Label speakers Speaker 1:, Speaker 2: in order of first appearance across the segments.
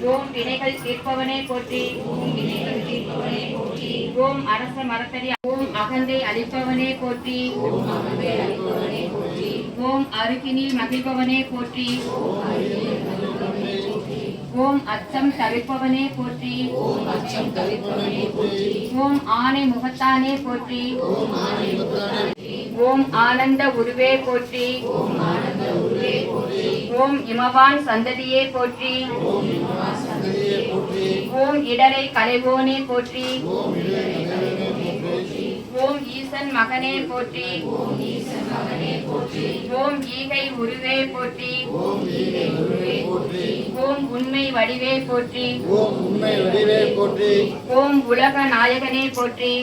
Speaker 1: ஓம் வினைகள் தீர்ப்பவனே போற்றி. ஓம் அரச மரத்தடி. ஓம் அகந்தை அளிப்பவனே போற்றி. ஓம் அருகினில் மகிழ்பவனே போற்றி. ஓம் அச்சம் தவிர்ப்பவனே போற்றி. ஓம் ஆனை முகத்தானே போற்றி. ஓம் ஆனந்த உருவே போற்றி. ஓம் இமவான் சந்ததியே போற்றி. ஓம் இடரை களைவோனே போற்றி. ஓம் ஈசன் மகனே போற்றி. ஓம் ஈகை உருவே போற்றி. ஓம் உண்மை வடிவே போற்றி. ஓம் உலக நாயகனே போற்றி.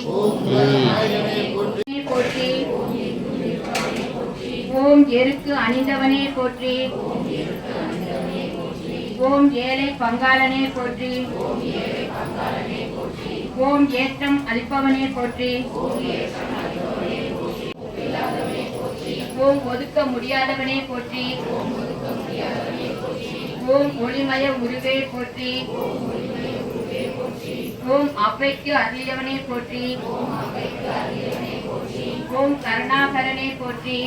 Speaker 1: போற்றி. ஓம் எருக்கு அணிந்தவனே போற்றி. ஓம் ஏழை பங்காளனே போற்றி. ஓம் ஏற்றம் அளிப்பவனே போற்றி. ஓம் ஒதுக்க முடியாதவனே போற்றி. ஓம் ஒளிமய உருவே போற்றி. ஓம் அவ்வைக்கு அருளியவனே போற்றி. ஓம் கருணாகரனே போற்றி.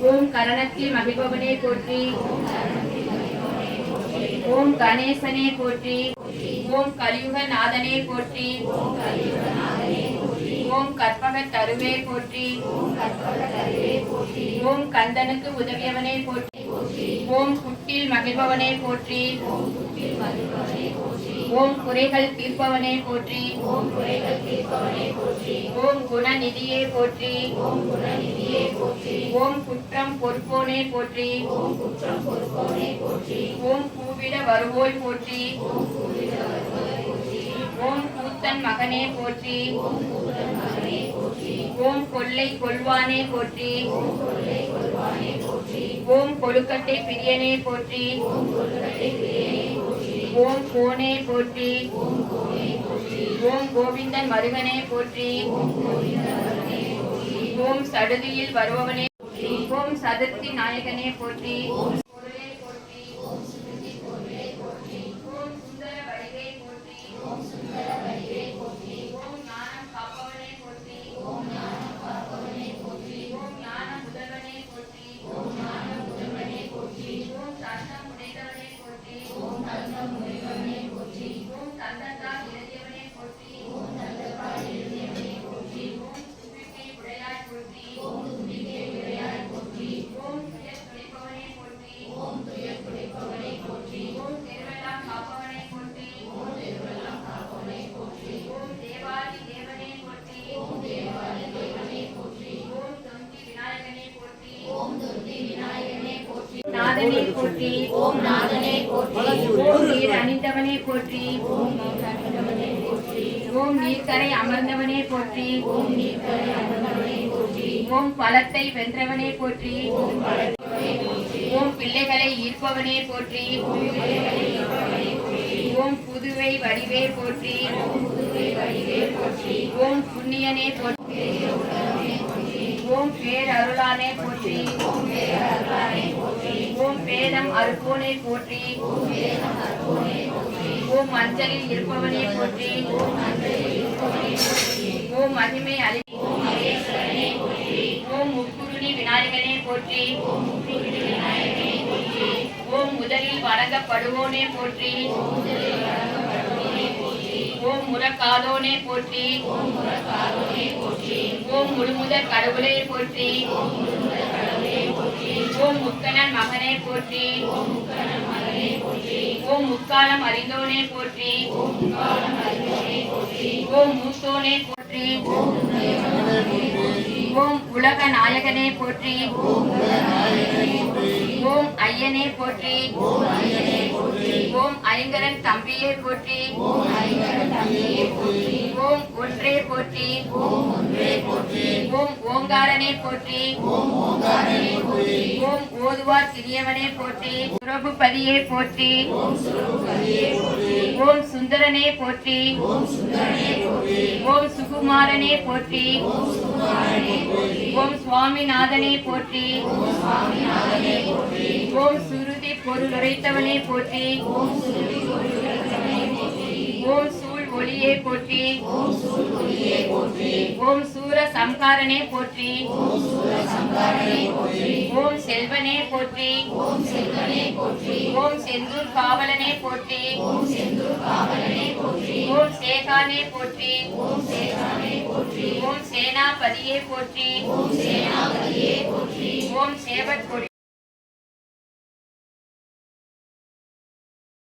Speaker 1: ஓம் கரணத்தில் மகிழ்பவனே போற்றி. ஓம் கணேசனே போற்றி. ஓம் கலியுக நாதனே போற்றி. ஓம் கற்பக தருவே போற்றி. ஓம் கந்தனுக்கு உதவியவனே போற்றி. ஓம் குட்டில் மகிழ்பவனே போற்றி. ஓம் குறைகள் தீர்ப்பவனே போற்றி. ஓம் குணநிதியே போற்றி. ஓம் குற்றம் பொறுப்போனே போற்றி. ஓம் பூவிட வருவோய் போற்றி. ஓம் கூத்தன் மகனே போற்றி. ஓம் கொள்ளை கொள்வானே போற்றி. ஓம் கொழுக்கட்டை பிரியனே போற்றி. ஓம் கோனே போற்றி. ஓம் கோவிந்தன் மருகனே போற்றி. ஓம் சடுதியில் வருபவனே. ஓம் சதுர்த்தி நாயகனே போற்றி. நாதனே போற்றி. ஓம் நாதனே போற்றி. ஓம் நீர் அணிந்தவனே போற்றி. ஓம் நீர்க்கரை அமர்ந்தவனே போற்றி. ஓம் பலத்தை வென்றவனே போற்றி. ஓம் பிள்ளைகளை ஈர்ப்பவனே போற்றி. ஓம் புதுவை வடிவே போற்றி. ஓம் புண்ணியனே போற்றி. ஓம் பேரருளானே போற்றி. ஓம் பேதம் அறுப்போனே போற்றி. ஓம் மஞ்சளில் இருப்பவனே போற்றி. ஓம் மகிமை அளி. ஓம் முக்குருணி விநாயகனே போற்றி. ஓம் முதலில் வணங்கப்படுவோனே போற்றி. ஓம் முறக்காதோனே போற்றி. ஓம் முழுமுதற் கடவுளே போற்றி. ஓம் முக்கணன் மகனே போற்றி. ஓம் முக்காலம் அறிந்தோனே போற்றி. ஓம் மூத்தோனே போற்றி. ஓம் உலக நாயகனே போற்றி. ஓம் ஐயனே போற்றி. ஓம் ஐங்கரன் தம்பியே போற்றி. ஓம் ஒன்றே போற்றி ஓம் ஓங்காரனே போற்றி ஓம் ஓதுவார் சிறியவனே போற்றி சுரபுபதியே போற்றி ஓம் சுந்தரனே போற்றி ஓம் சுகுமாரனே போற்றி ஓம் சுவாமிநாதனே போற்றி ஓம் சுருதி பொருளுரைத்தவனே போற்றி ஓம் சூழ் ஒளியே போற்றி ஓம் சூர சம்காரனே போற்றி ஓம் செல்வனே போற்றி ஓம் செந்தூர் காவலனே போற்றி ஓம் சேகானே போற்றி ஓம் சேனாபதியே போற்றி ஓம் சேவற்கொடி